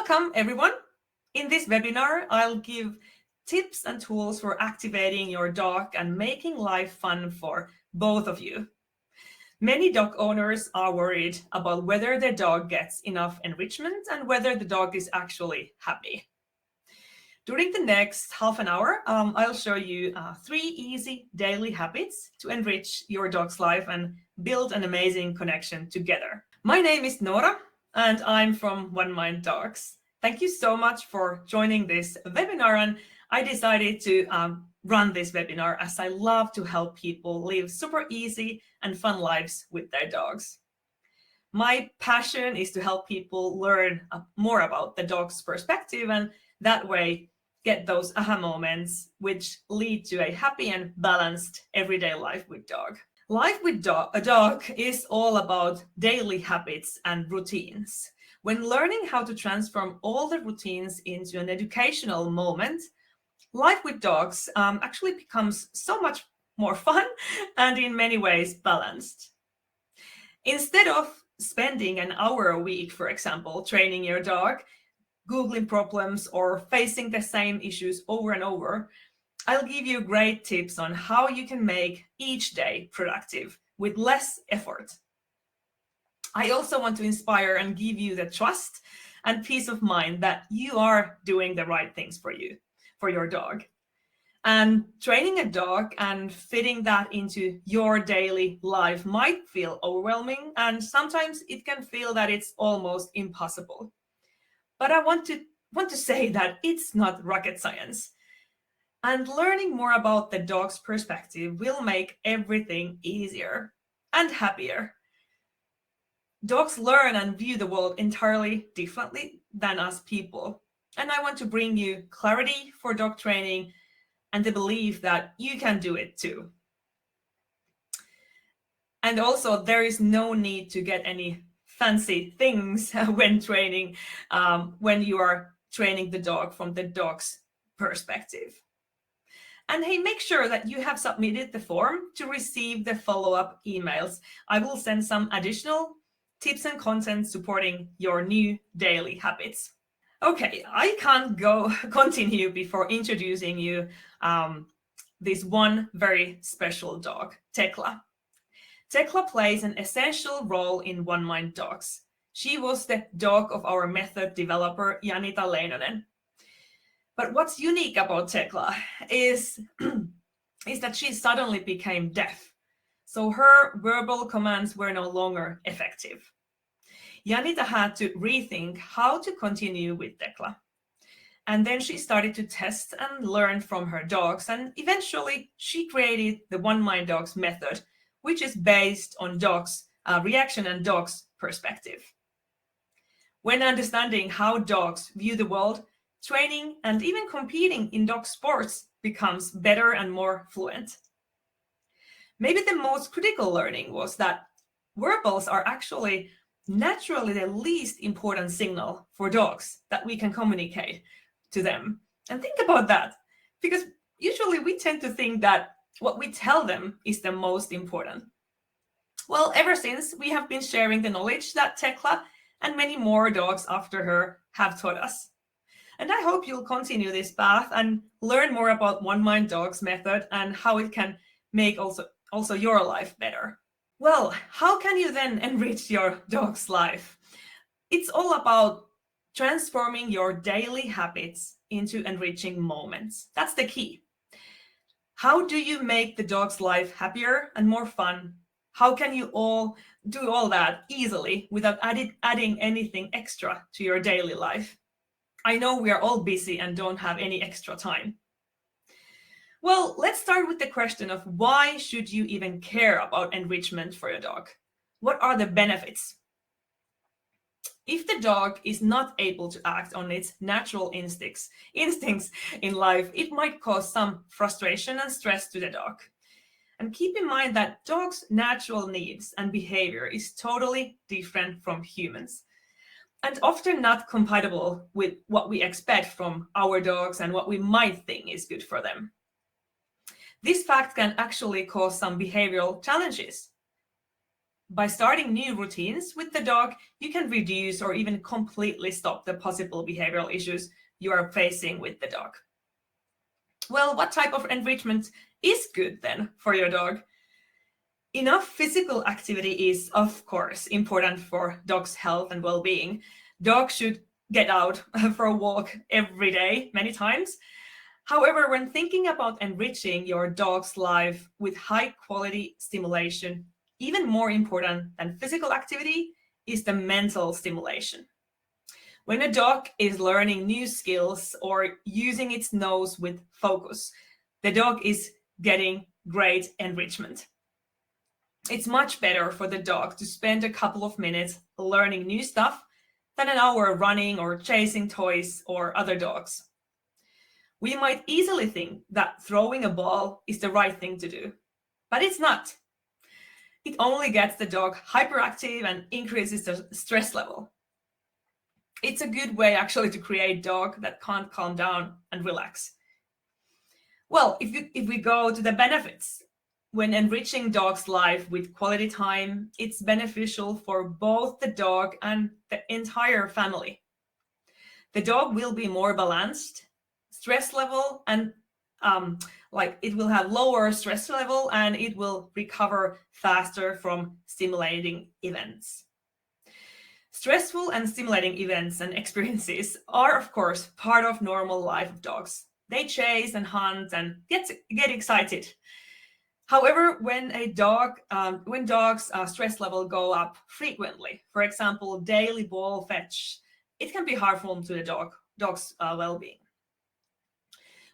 Welcome, everyone. In this webinar, I'll give tips and tools for activating your dog and making life fun for both of you. Many dog owners are worried about whether their dog gets enough enrichment and whether the dog is actually happy. During the next half an hour, I'll show you 3 easy daily habits to enrich your dog's life and build an amazing connection together. My name is Nora, and I'm from One Mind Dogs. Thank you so much for joining this webinar, and I decided to run this webinar as I love to help people live super easy and fun lives with their dogs. My passion is to help people learn more about the dog's perspective and that way get those aha moments which lead to a happy and balanced everyday life with dog. Life with a dog is all about daily habits and routines. When learning how to transform all the routines into an educational moment, life with dogs actually becomes so much more fun and in many ways balanced. Instead of spending an hour a week, for example, training your dog, Googling problems or facing the same issues over and over, I'll give you great tips on how you can make each day productive with less effort. I also want to inspire and give you the trust and peace of mind that you are doing the right things for your dog. And training a dog and fitting that into your daily life might feel overwhelming, and sometimes it can feel that it's almost impossible. But I want to say that it's not rocket science. And learning more about the dog's perspective will make everything easier and happier. Dogs learn and view the world entirely differently than us people. And I want to bring you clarity for dog training and the belief that you can do it too. And also, there is no need to get any fancy things when training, when you are training the dog from the dog's perspective. And hey, make sure that you have submitted the form to receive the follow-up emails. I will send some additional tips and content supporting your new daily habits. Okay, I can't continue before introducing you this one very special dog, Tecla. Tecla plays an essential role in One Mind Dogs. She was the dog of our method developer, Janita Leinonen. But what's unique about Tecla is that she suddenly became deaf. So her verbal commands were no longer effective. Janita had to rethink how to continue with Tecla. And then she started to test and learn from her dogs. And eventually she created the One Mind Dogs method, which is based on dogs' reaction and dogs' perspective. When understanding how dogs view the world, training and even competing in dog sports becomes better and more fluent. Maybe the most critical learning was that verbals are actually naturally the least important signal for dogs that we can communicate to them. And think about that, because usually we tend to think that what we tell them is the most important. Well, ever since, we have been sharing the knowledge that Tecla and many more dogs after her have taught us. And I hope you'll continue this path and learn more about One Mind Dogs method and how it can make also your life better. Well, how can you then enrich your dog's life? It's all about transforming your daily habits into enriching moments. That's the key. How do you make the dog's life happier and more fun? How can you all do all that easily without adding anything extra to your daily life? I know we are all busy and don't have any extra time. Well, let's start with the question of why should you even care about enrichment for your dog? What are the benefits? If the dog is not able to act on its natural instincts in life, it might cause some frustration and stress to the dog. And keep in mind that dogs' natural needs and behavior is totally different from humans and often not compatible with what we expect from our dogs and what we might think is good for them. This fact can actually cause some behavioral challenges. By starting new routines with the dog, you can reduce or even completely stop the possible behavioral issues you are facing with the dog. Well, what type of enrichment is good then for your dog? Enough physical activity is, of course, important for dogs' health and well-being. Dogs should get out for a walk every day, many times. However, when thinking about enriching your dog's life with high-quality stimulation, even more important than physical activity is the mental stimulation. When a dog is learning new skills or using its nose with focus, the dog is getting great enrichment. It's much better for the dog to spend a couple of minutes learning new stuff than an hour running or chasing toys or other dogs. We might easily think that throwing a ball is the right thing to do, but it's not. It only gets the dog hyperactive and increases the stress level. It's a good way actually to create a dog that can't calm down and relax. Well, if we go to the benefits, when enriching dog's life with quality time, it's beneficial for both the dog and the entire family. The dog will be more balanced, stress level, and it will have lower stress level, and it will recover faster from stimulating events. Stressful and stimulating events and experiences are, of course, part of normal life of dogs. They chase and hunt and get excited. However, when dogs' stress level go up frequently, for example, daily ball fetch, it can be harmful to the dog's well-being.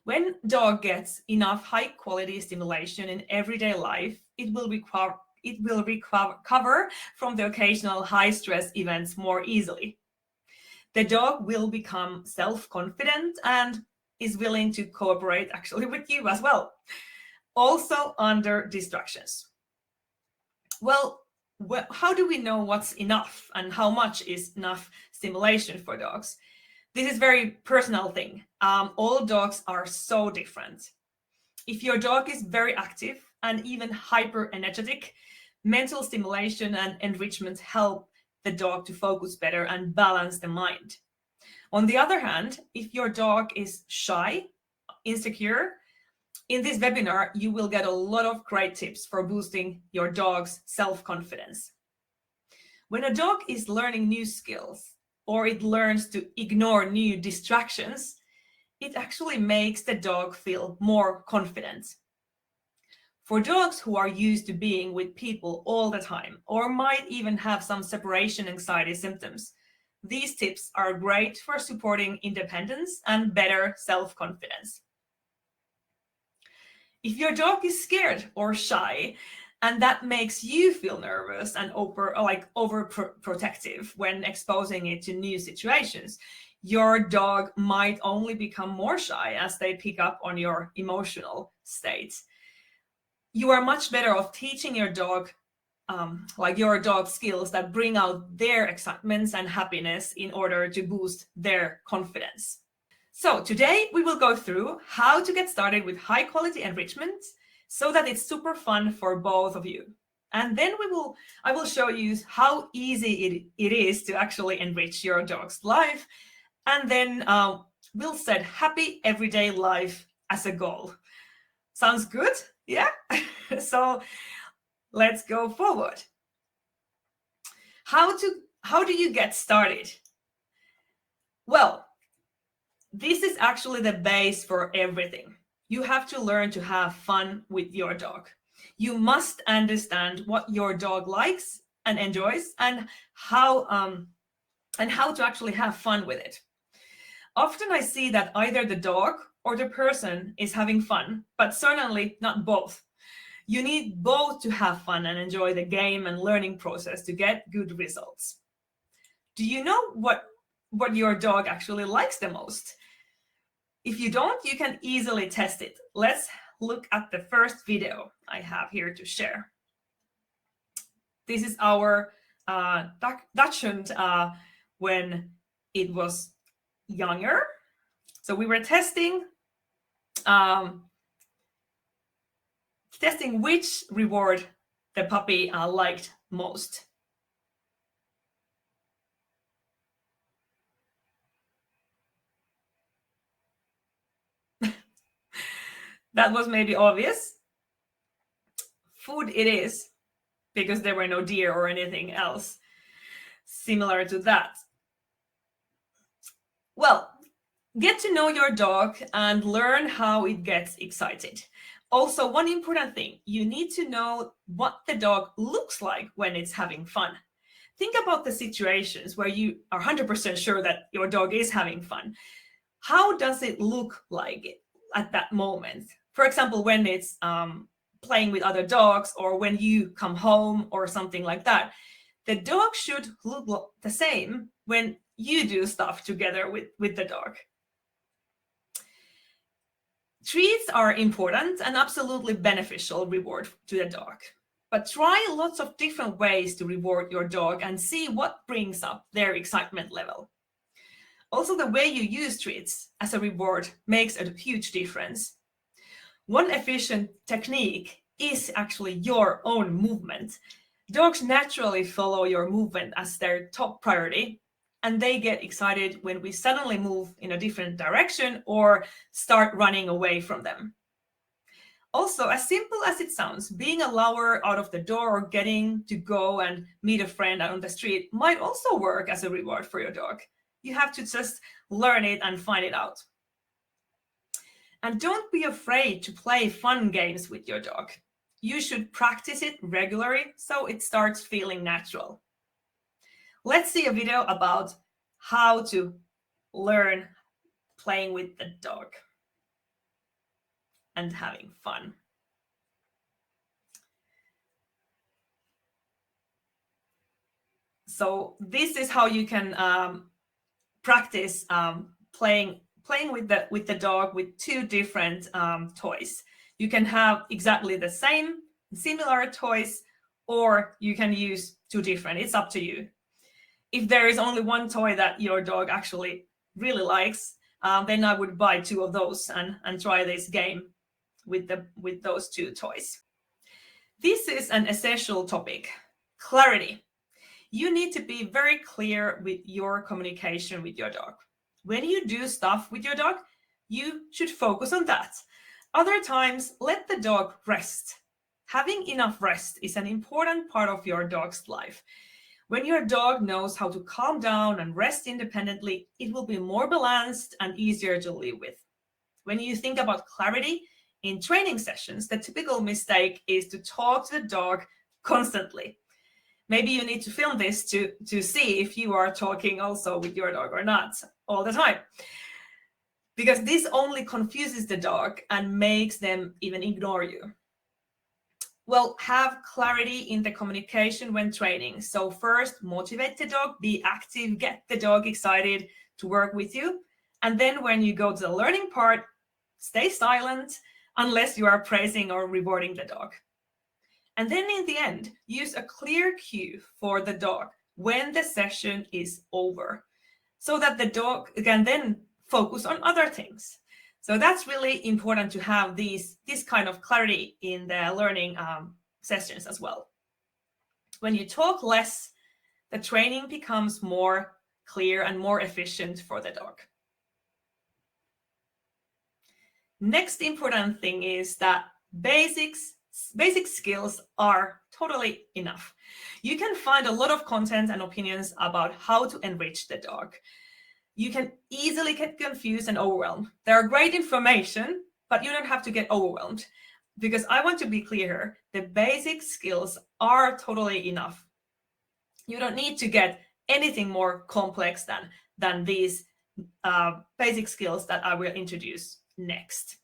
When dog gets enough high-quality stimulation in everyday life, it will recover from the occasional high-stress events more easily. The dog will become self-confident and is willing to cooperate actually with you as well, also under distractions. Well, how do we know what's enough and how much is enough stimulation for dogs? This is a very personal thing. All dogs are so different. If your dog is very active and even hyper energetic, mental stimulation and enrichment help the dog to focus better and balance the mind. On the other hand, if your dog is shy, insecure, in this webinar, you will get a lot of great tips for boosting your dog's self-confidence. When a dog is learning new skills or it learns to ignore new distractions, it actually makes the dog feel more confident. For dogs who are used to being with people all the time or might even have some separation anxiety symptoms, these tips are great for supporting independence and better self-confidence. If your dog is scared or shy, and that makes you feel nervous and overprotective when exposing it to new situations, your dog might only become more shy as they pick up on your emotional state. You are much better off teaching your dog skills that bring out their excitements and happiness in order to boost their confidence. So today we will go through how to get started with high quality enrichment so that it's super fun for both of you. And then I will show you how easy it is to actually enrich your dog's life. And then we'll set happy everyday life as a goal. Sounds good? Yeah? So let's go forward. How do you get started? Well, this is actually the base for everything. You have to learn to have fun with your dog. You must understand what your dog likes and enjoys and how to actually have fun with it. Often I see that either the dog or the person is having fun, but certainly not both. You need both to have fun and enjoy the game and learning process to get good results. Do you know what your dog actually likes the most? If you don't, you can easily test it. Let's look at the first video I have here to share. This is our Dachshund when it was younger. So we were testing which reward the puppy liked most? That was maybe obvious. Food it is, because there were no deer or anything else similar to that. Well, get to know your dog and learn how it gets excited. Also, one important thing, you need to know what the dog looks like when it's having fun. Think about the situations where you are 100% sure that your dog is having fun. How does it look like at that moment? For example, when it's playing with other dogs, or when you come home or something like that. The dog should look the same when you do stuff together with the dog. Treats are important and absolutely beneficial reward to the dog. But try lots of different ways to reward your dog and see what brings up their excitement level. Also, the way you use treats as a reward makes a huge difference. One efficient technique is actually your own movement. Dogs naturally follow your movement as their top priority, and they get excited when we suddenly move in a different direction or start running away from them. Also, as simple as it sounds, being a lover out of the door or getting to go and meet a friend out on the street might also work as a reward for your dog. You have to just learn it and find it out. And don't be afraid to play fun games with your dog. You should practice it regularly so it starts feeling natural. Let's see a video about how to learn playing with the dog and having fun. So this is how you can practice playing with the dog with two different toys. You can have exactly the same, similar toys, or you can use two different. It's up to you. If there is only one toy that your dog actually really likes, then I would buy two of those and try this game with those two toys. This is an essential topic, clarity. You need to be very clear with your communication with your dog. When you do stuff with your dog, you should focus on that. Other times, let the dog rest. Having enough rest is an important part of your dog's life. When your dog knows how to calm down and rest independently, it will be more balanced and easier to live with. When you think about clarity in training sessions, the typical mistake is to talk to the dog constantly. Maybe you need to film this to see if you are talking also with your dog or not all the time. Because this only confuses the dog and makes them even ignore you. Well, have clarity in the communication when training. So first, motivate the dog, be active, get the dog excited to work with you. And then when you go to the learning part, stay silent unless you are praising or rewarding the dog. And then in the end, use a clear cue for the dog when the session is over, so that the dog can then focus on other things. So that's really important to have this kind of clarity in the learning sessions as well. When you talk less, the training becomes more clear and more efficient for the dog. Next important thing is that basic skills are totally enough. You can find a lot of content and opinions about how to enrich the dog. You can easily get confused and overwhelmed. There are great information, but you don't have to get overwhelmed, because I want to be clear here. The basic skills are totally enough. You don't need to get anything more complex than these basic skills that I will introduce next.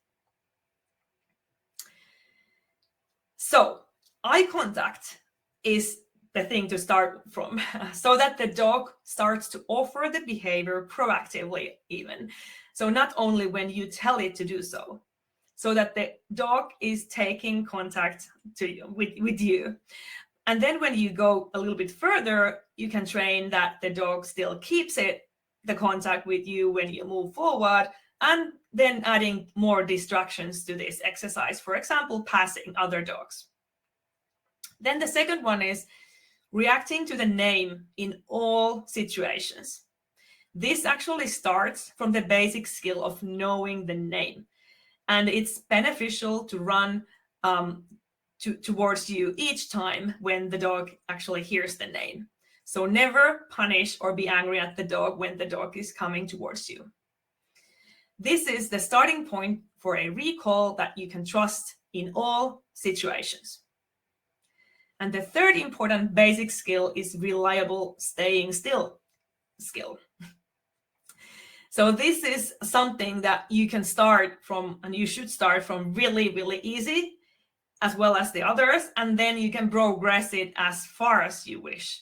So eye contact is the thing to start from, so that the dog starts to offer the behavior proactively even. So not only when you tell it to do so that the dog is taking contact with you. And then when you go a little bit further, you can train that the dog still keeps the contact with you when you move forward, and then adding more distractions to this exercise, for example, passing other dogs. Then the second one is reacting to the name in all situations. This actually starts from the basic skill of knowing the name, and it's beneficial to run towards you each time when the dog actually hears the name. So never punish or be angry at the dog when the dog is coming towards you. This is the starting point for a recall that you can trust in all situations. And the third important basic skill is reliable staying still skill. So this is something that you can start from, and you should start from really, really easy, as well as the others, and then you can progress it as far as you wish.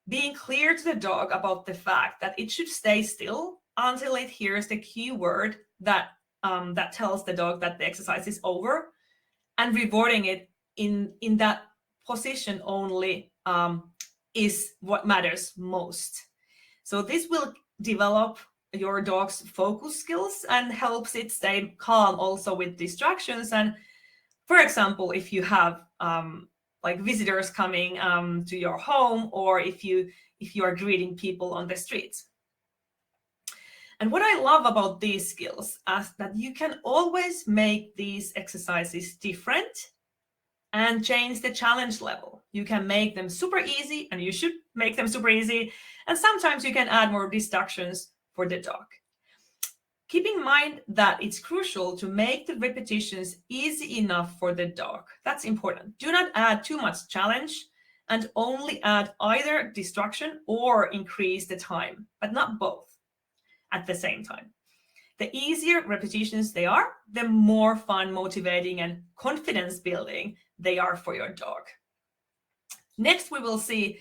Being clear to the dog about the fact that it should stay still until it hears the cue word that tells the dog that the exercise is over, and rewarding it in that position only is what matters most. So this will develop your dog's focus skills and helps it stay calm also with distractions. And for example, if you have like visitors coming to your home, or if you are greeting people on the streets. And what I love about these skills is that you can always make these exercises different and change the challenge level. You can make them super easy, and you should make them super easy. And sometimes you can add more distractions for the dog. Keep in mind that it's crucial to make the repetitions easy enough for the dog. That's important. Do not add too much challenge, and only add either distraction or increase the time, but not both at the same time. The easier repetitions they are, the more fun, motivating, and confidence building they are for your dog. Next, we will see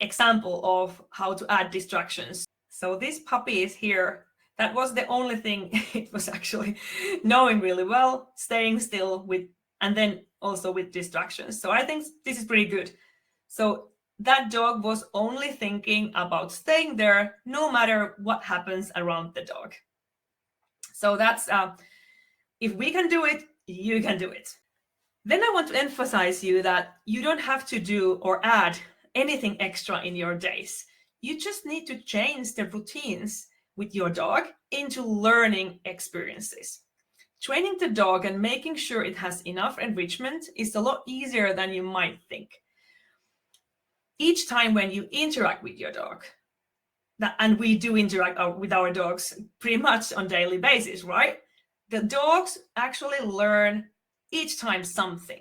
example of how to add distractions. So this puppy is here. That was the only thing it was actually knowing really well, staying still with, and then also with distractions. So I think this is pretty good. So that dog was only thinking about staying there no matter what happens around the dog. So that's, if we can do it, you can do it. Then I want to emphasize you that you don't have to do or add anything extra in your days. You just need to change the routines with your dog into learning experiences. Training the dog and making sure it has enough enrichment is a lot easier than you might think. Each time when you interact with your dog, and we do interact with our dogs pretty much on a daily basis, right? The dogs actually learn each time something.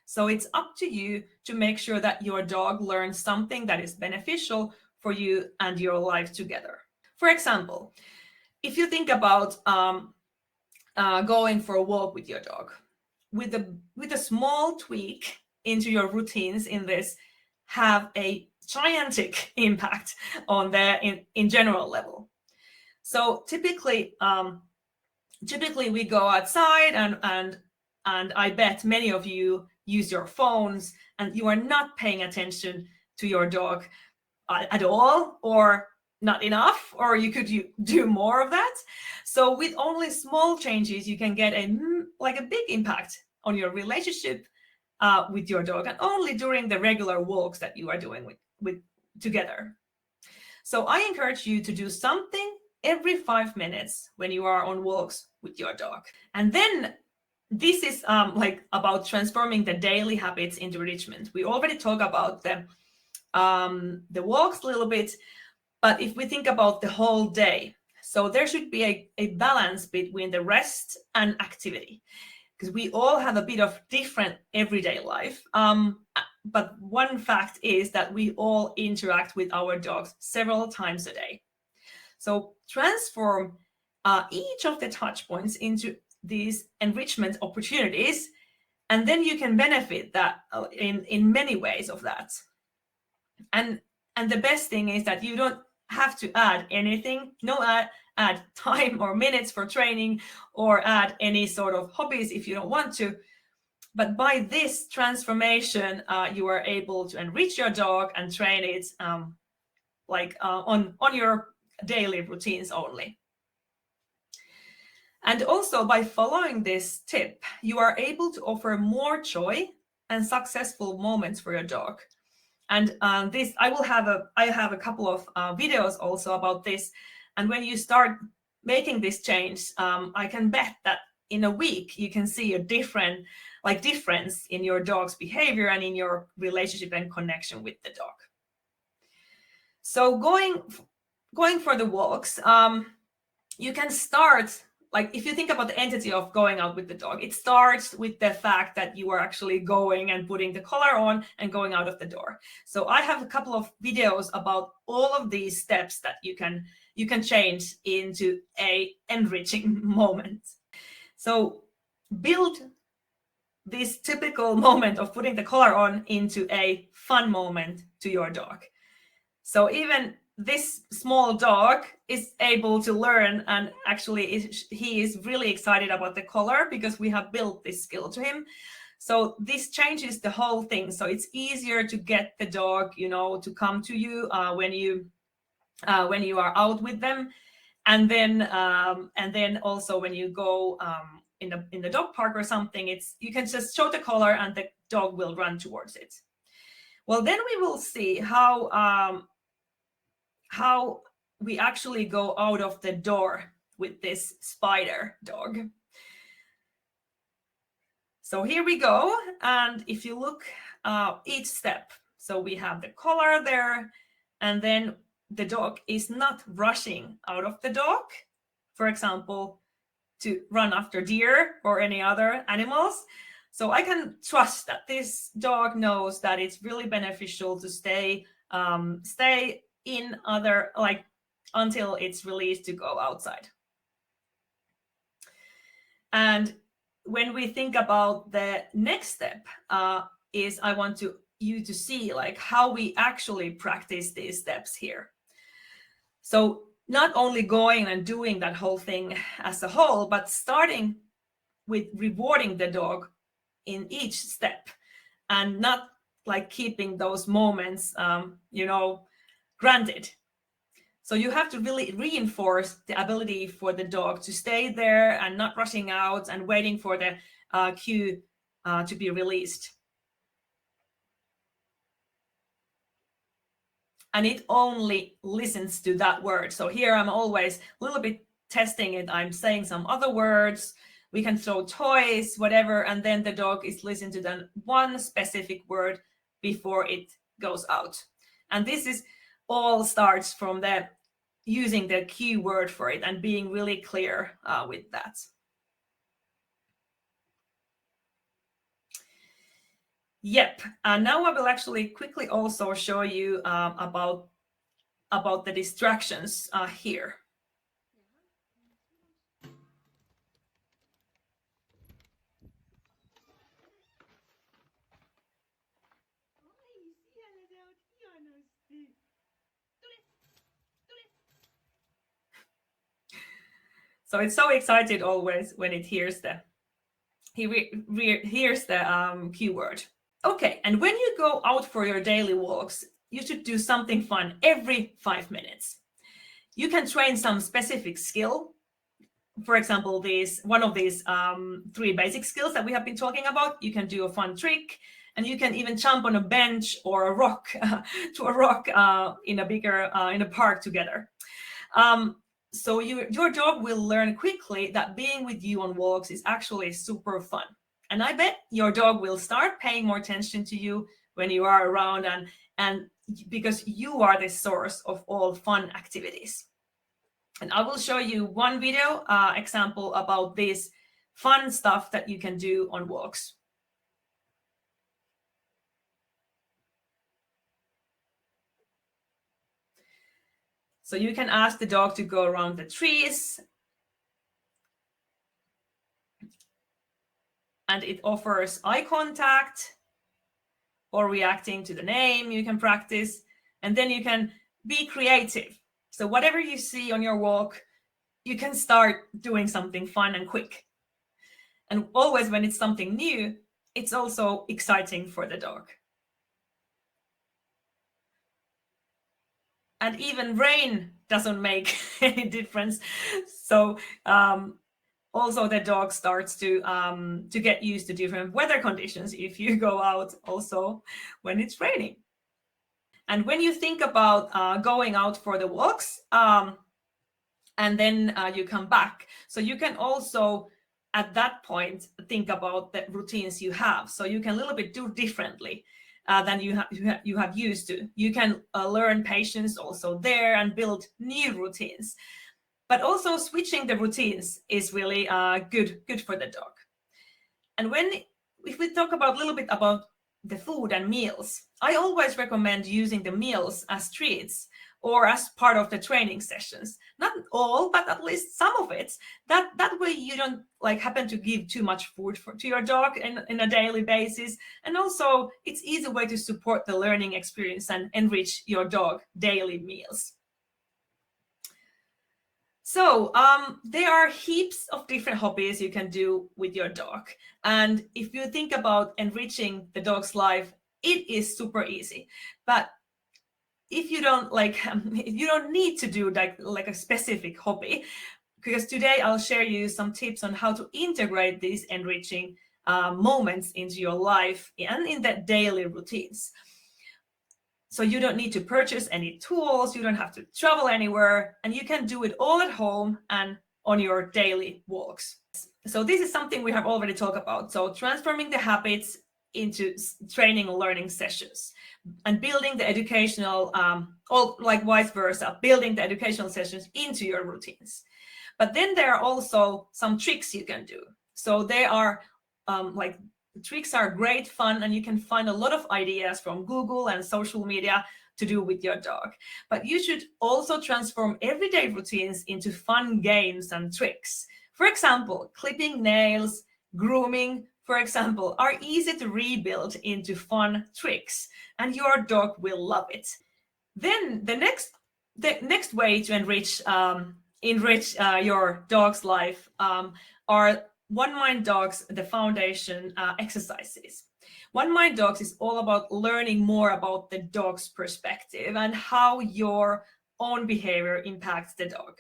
So it's up to you to make sure that your dog learns something that is beneficial for you and your life together. For example, if you think about going for a walk with your dog, with a small tweak into your routines in this, have a gigantic impact on the in general level. So typically we go outside, and I bet many of you use your phones, and you are not paying attention to your dog at all, or not enough, or you could do more of that. So with only small changes, you can get a big impact on your relationship with your dog, and only during the regular walks that you are doing with together. So I encourage you to do something every 5 minutes when you are on walks with your dog. And then this is about transforming the daily habits into enrichment. We already talked about the walks a little bit, but if we think about the whole day, so there should be a balance between the rest and activity, because we all have a bit of different everyday life. But one fact is that we all interact with our dogs several times a day. So transform each of the touch points into these enrichment opportunities, and then you can benefit that in many ways of that. And the best thing is that you don't have to add anything, add time or minutes for training, or add any sort of hobbies if you don't want to. But by this transformation, you are able to enrich your dog and train it on your daily routines only. And also by following this tip, you are able to offer more joy and successful moments for your dog. And this, I have a couple of videos also about this. And when you start making this change, I can bet that in a week you can see a difference in your dog's behavior and in your relationship and connection with the dog. So going for the walks, you can start, like if you think about the entity of going out with the dog, it starts with the fact that you are actually going and putting the collar on and going out of the door. So I have a couple of videos about all of these steps that you can change into a enriching moment. So build this typical moment of putting the collar on into a fun moment to your dog. So even this small dog is able to learn, and actually he is really excited about the collar because we have built this skill to him. So this changes the whole thing. So it's easier to get the dog, to come to you when you are out with them, and then also when you go in the dog park or something, you can just show the collar and the dog will run towards it. Well, then we will see how we actually go out of the door with this spider dog. So here we go. And if you look each step, so we have the collar there, and then the dog is not rushing out of the dog, for example, to run after deer or any other animals. So I can trust that this dog knows that it's really beneficial to stay in other, like, until it's released to go outside. And when we think about the next step, is I want you to see like how we actually practice these steps here. So not only going and doing that whole thing as a whole, but starting with rewarding the dog in each step, and not like keeping those moments, granted. So you have to really reinforce the ability for the dog to stay there and not rushing out and waiting for the cue to be released. And it only listens to that word. So here I'm always a little bit testing it. I'm saying some other words. We can throw toys, whatever, and then the dog is listening to the one specific word before it goes out. And this is all starts from using the key word for it and being really clear with that. Yep. Now I will actually quickly also show you about the distractions here. So it's so excited always when it hears hears the keyword. Okay, and when you go out for your daily walks, you should do something fun every 5 minutes. You can train some specific skill. For example, one of these 3 basic skills that we have been talking about. You can do a fun trick, and you can even jump on a bench or a rock to a rock in a park together. So your dog will learn quickly that being with you on walks is actually super fun. And I bet your dog will start paying more attention to you when you are around, and because you are the source of all fun activities. And I will show you one video example about this fun stuff that you can do on walks. So you can ask the dog to go around the trees, and it offers eye contact or reacting to the name. You can practice, and then you can be creative. So whatever you see on your walk, you can start doing something fun and quick. And always when it's something new, it's also exciting for the dog. And even rain doesn't make any difference. So Also, the dog starts to get used to different weather conditions if you go out also when it's raining. And when you think about going out for the walks, and then you come back, so you can also at that point think about the routines you have. So you can a little bit do differently than you have used to. You can learn patience also there and build new routines. But also switching the routines is really good for the dog. And if we talk about a little bit about the food and meals, I always recommend using the meals as treats or as part of the training sessions. Not all, but at least some of it. That way you don't like happen to give too much food to your dog in a daily basis. And also it's easy way to support the learning experience and enrich your dog daily meals. So there are heaps of different hobbies you can do with your dog. And if you think about enriching the dog's life, it is super easy. But if you don't you don't need to do like a specific hobby, because today I'll share you some tips on how to integrate these enriching moments into your life and in the daily routines. So you don't need to purchase any tools, you don't have to travel anywhere, and you can do it all at home and on your daily walks. So this is something we have already talked about. So transforming the habits into training and learning sessions and building the educational, or like vice versa, building the educational sessions into your routines. But then there are also some tricks you can do. So they are tricks are great fun, and you can find a lot of ideas from Google and social media to do with your dog. But you should also transform everyday routines into fun games and tricks. For example, clipping nails, grooming, for example, are easy to rebuild into fun tricks, and your dog will love it. Then the next way to enrich your dog's life are One Mind Dogs, the foundation exercises. One Mind Dogs is all about learning more about the dog's perspective and how your own behavior impacts the dog.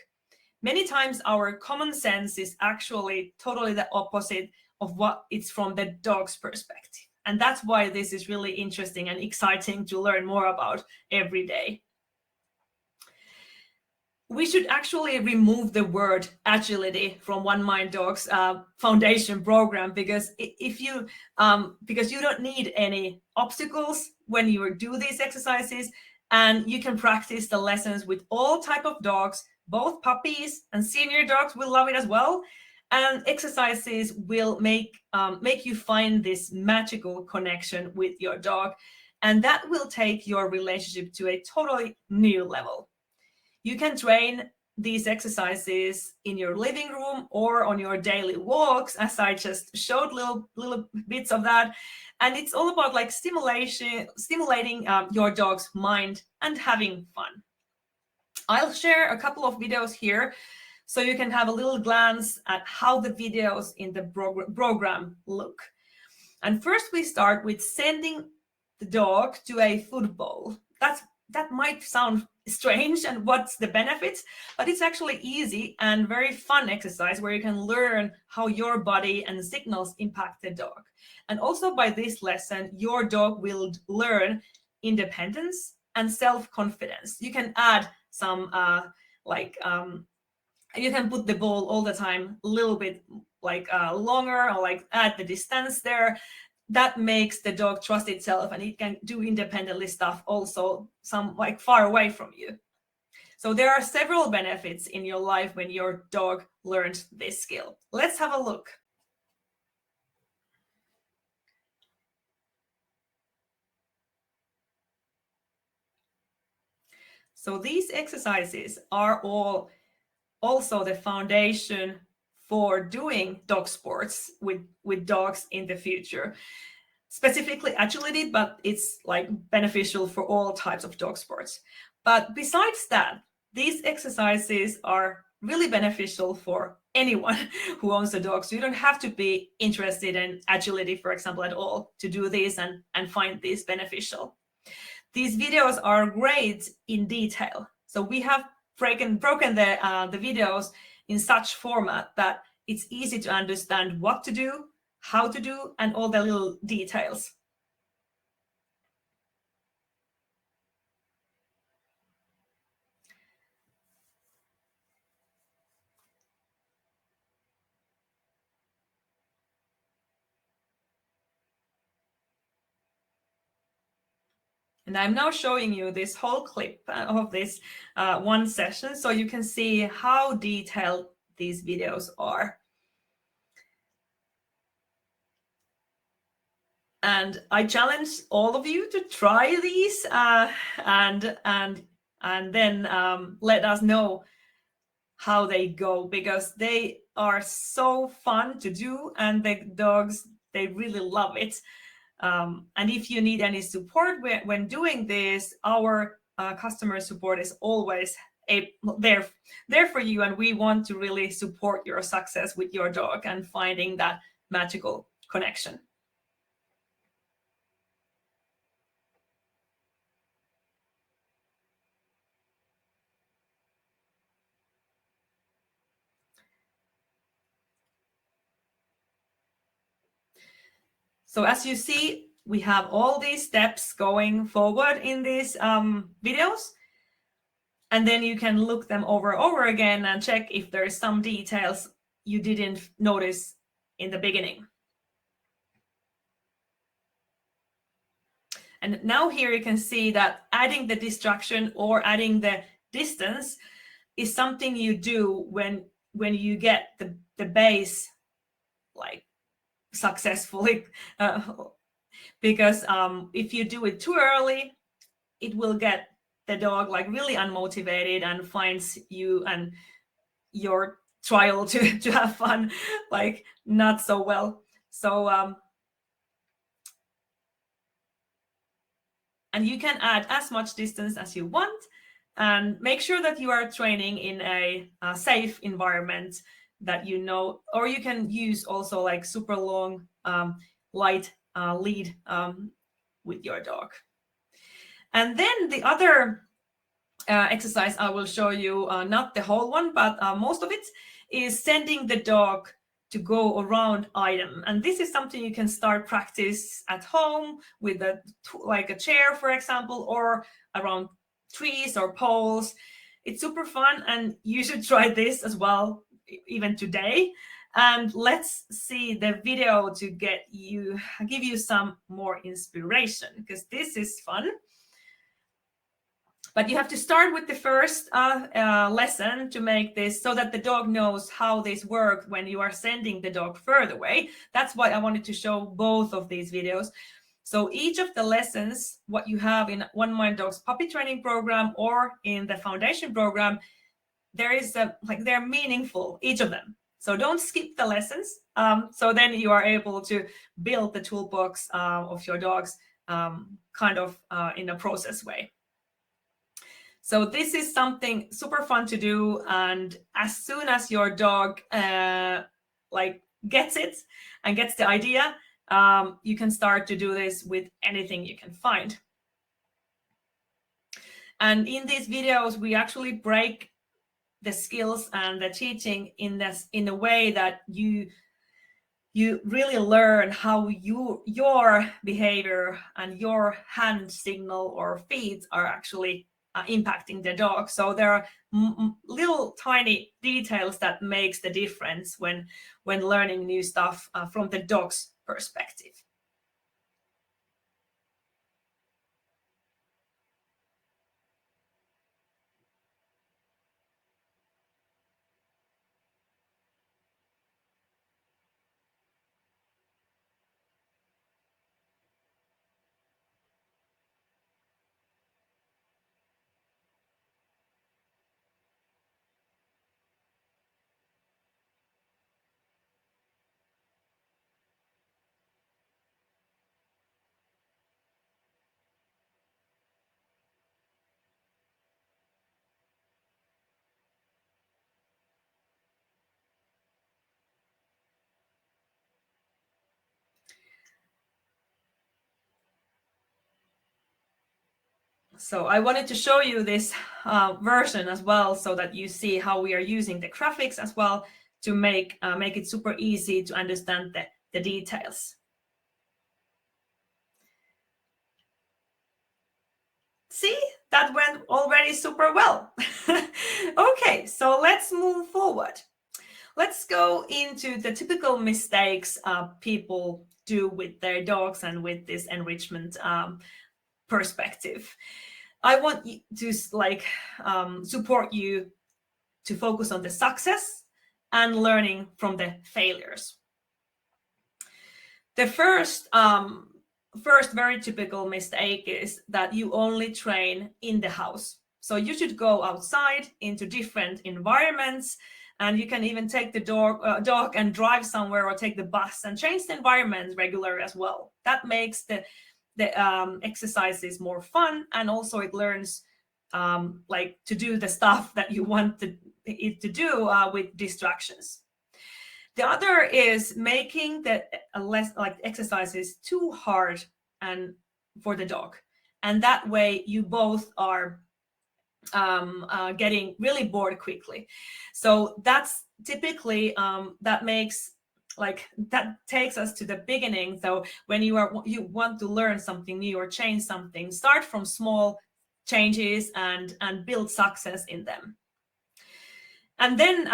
Many times our common sense is actually totally the opposite of what it's from the dog's perspective. And that's why this is really interesting and exciting to learn more about every day. We should actually remove the word agility from One Mind Dogs foundation program, because you don't need any obstacles when you do these exercises, and you can practice the lessons with all type of dogs. Both puppies and senior dogs will love it as well. And exercises will make you find this magical connection with your dog, and that will take your relationship to a totally new level. You can train these exercises in your living room or on your daily walks, as I just showed little bits of that. And it's all about like stimulating your dog's mind and having fun. I'll share a couple of videos here so you can have a little glance at how the videos in the program look. And first we start with sending the dog to a food bowl. That might sound strange, and what's the benefits? But it's actually easy and very fun exercise where you can learn how your body and signals impact the dog. And also by this lesson, your dog will learn independence and self-confidence. You can add some you can put the bowl all the time a little bit longer, or like add the distance there. That makes the dog trust itself, and it can do independently stuff also some like far away from you. So there are several benefits in your life when your dog learns this skill. Let's have a look. So these exercises are all also the foundation for doing dog sports with dogs in the future. Specifically agility, but it's like beneficial for all types of dog sports. But besides that, these exercises are really beneficial for anyone who owns a dog. So you don't have to be interested in agility, for example, at all to do this and find this beneficial. These videos are great in detail. So we have broken the videos in such format that it's easy to understand what to do, how to do, and all the little details. And I'm now showing you this whole clip of this one session, so you can see how detailed these videos are. And I challenge all of you to try these and then let us know how they go, because they are so fun to do, and the dogs, they really love it. And if you need any support when doing this, our customer support is always there for you, and we want to really support your success with your dog and finding that magical connection. So as you see, we have all these steps going forward in these videos. And then you can look them over again and check if there's some details you didn't notice in the beginning. And now here you can see that adding the distraction or adding the distance is something you do when you get the base like successfully. Because if you do it too early, it will get the dog like really unmotivated and finds you and your trial to have fun like not so well. So and you can add as much distance as you want, and make sure that you are training in a safe environment that you know, or you can use also like super long light lead with your dog. And then the other exercise I will show you, not the whole one, but most of it, is sending the dog to go around item. And this is something you can start practice at home with like a chair, for example, or around trees or poles. It's super fun, and you should try this as well, even today. And let's see the video to give you some more inspiration, because this is fun. But you have to start with the first lesson to make this so that the dog knows how this works when you are sending the dog further away. That's why I wanted to show both of these videos. So each of the lessons, what you have in One Mind Dog's puppy training program or in the foundation program, they're meaningful, each of them. So don't skip the lessons. So then you are able to build the toolbox of your dogs kind of in a process way. So this is something super fun to do, and as soon as your dog gets it and gets the idea, you can start to do this with anything you can find. And in these videos, we actually break the skills and the teaching in a way that you really learn how your behavior and your hand signal or feet are actually impacting the dog. So there are little tiny details that makes the difference when learning new stuff from the dog's perspective. So I wanted to show you this version as well, so that you see how we are using the graphics as well to make it super easy to understand the details. See, that went already super well. Okay, so let's move forward. Let's go into the typical mistakes people do with their dogs and with this enrichment perspective. I want to support you to focus on the success and learning from the failures. The first very typical mistake is that you only train in the house. So you should go outside into different environments, and you can even take the dog and drive somewhere, or take the bus and change the environment regularly as well. That makes the exercises more fun, and also it learns to do the stuff that you want it to do with distractions. The other is making the exercises too hard and for the dog, and that way you both are getting really bored quickly. So that's typically that takes us to the beginning. So when you want to learn something new or change something, start from small changes and build success in them. And then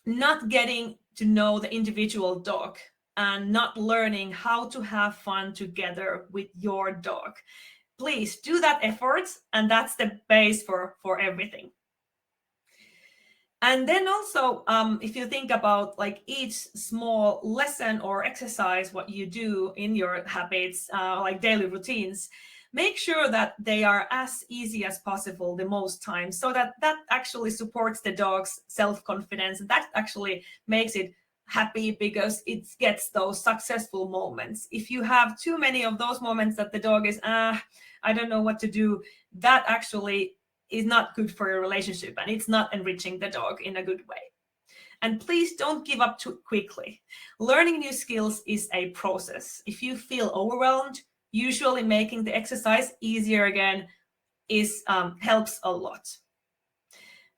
not getting to know the individual dog and not learning how to have fun together with your dog. Please do that effort, and that's the base for everything. And then also, if you think about each small lesson or exercise, what you do in your habits, like daily routines, make sure that they are as easy as possible the most time, so that actually supports the dog's self-confidence. That actually makes it happy because it gets those successful moments. If you have too many of those moments that the dog is, I don't know what to do, that actually is not good for your relationship, and it's not enriching the dog in a good way. And please don't give up too quickly. Learning new skills is a process. If you feel overwhelmed, usually making the exercise easier again helps a lot.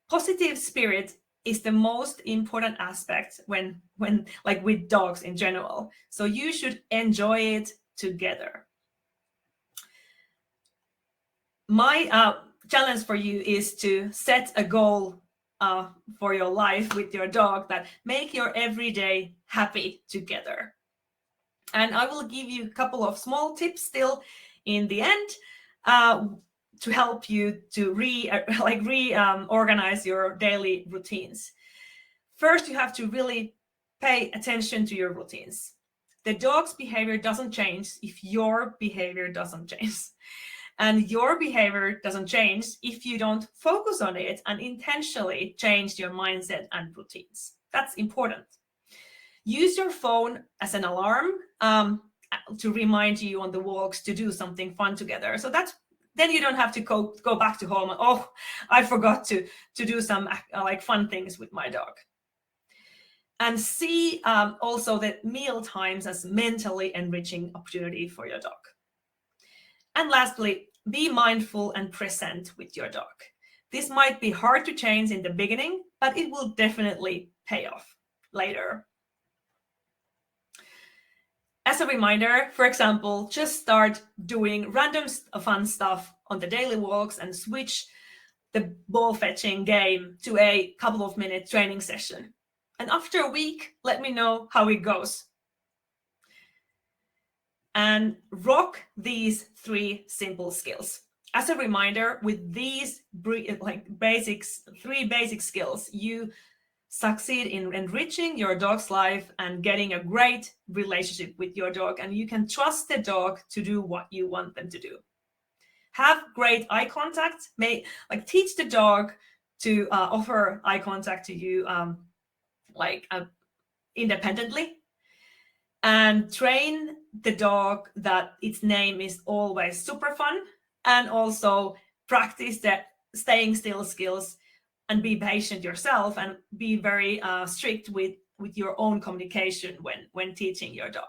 Positive spirit is the most important aspect when with dogs in general. So you should enjoy it together. My challenge for you is to set a goal for your life with your dog that make your everyday happy together. And I will give you a couple of small tips still in the end to help you to reorganize your daily routines. First, you have to really pay attention to your routines. The dog's behavior doesn't change if your behavior doesn't change. And your behavior doesn't change if you don't focus on it and intentionally change your mindset and routines. That's important. Use your phone as an alarm to remind you on the walks to do something fun together. So then you don't have to go back to home and, oh, I forgot to do some fun things with my dog. And see also that meal times as mentally enriching opportunity for your dog. And lastly, be mindful and present with your dog. This might be hard to change in the beginning, but it will definitely pay off later. As a reminder, for example, just start doing random fun stuff on the daily walks and switch the ball fetching game to a couple of minute training session. And after a week, let me know how it goes. And rock these 3 simple skills. As a reminder, with these 3 basic skills, you succeed in enriching your dog's life and getting a great relationship with your dog, and you can trust the dog to do what you want them to do. Have great eye contact. Teach the dog to offer eye contact to you independently, and train the dog that its name is always super fun, and also practice the staying still skills, and be patient yourself, and be very strict with your own communication when teaching your dog.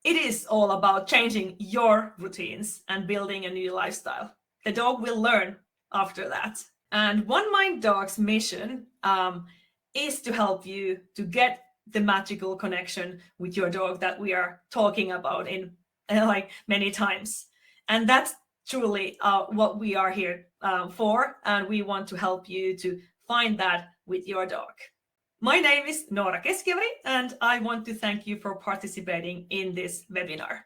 It is all about changing your routines and building a new lifestyle. The dog will learn after that. And One Mind Dog's mission is to help you to get the magical connection with your dog that we are talking about in like many times. And that's truly what we are here for, and we want to help you to find that with your dog. My name is Noora Keskivari, and I want to thank you for participating in this webinar.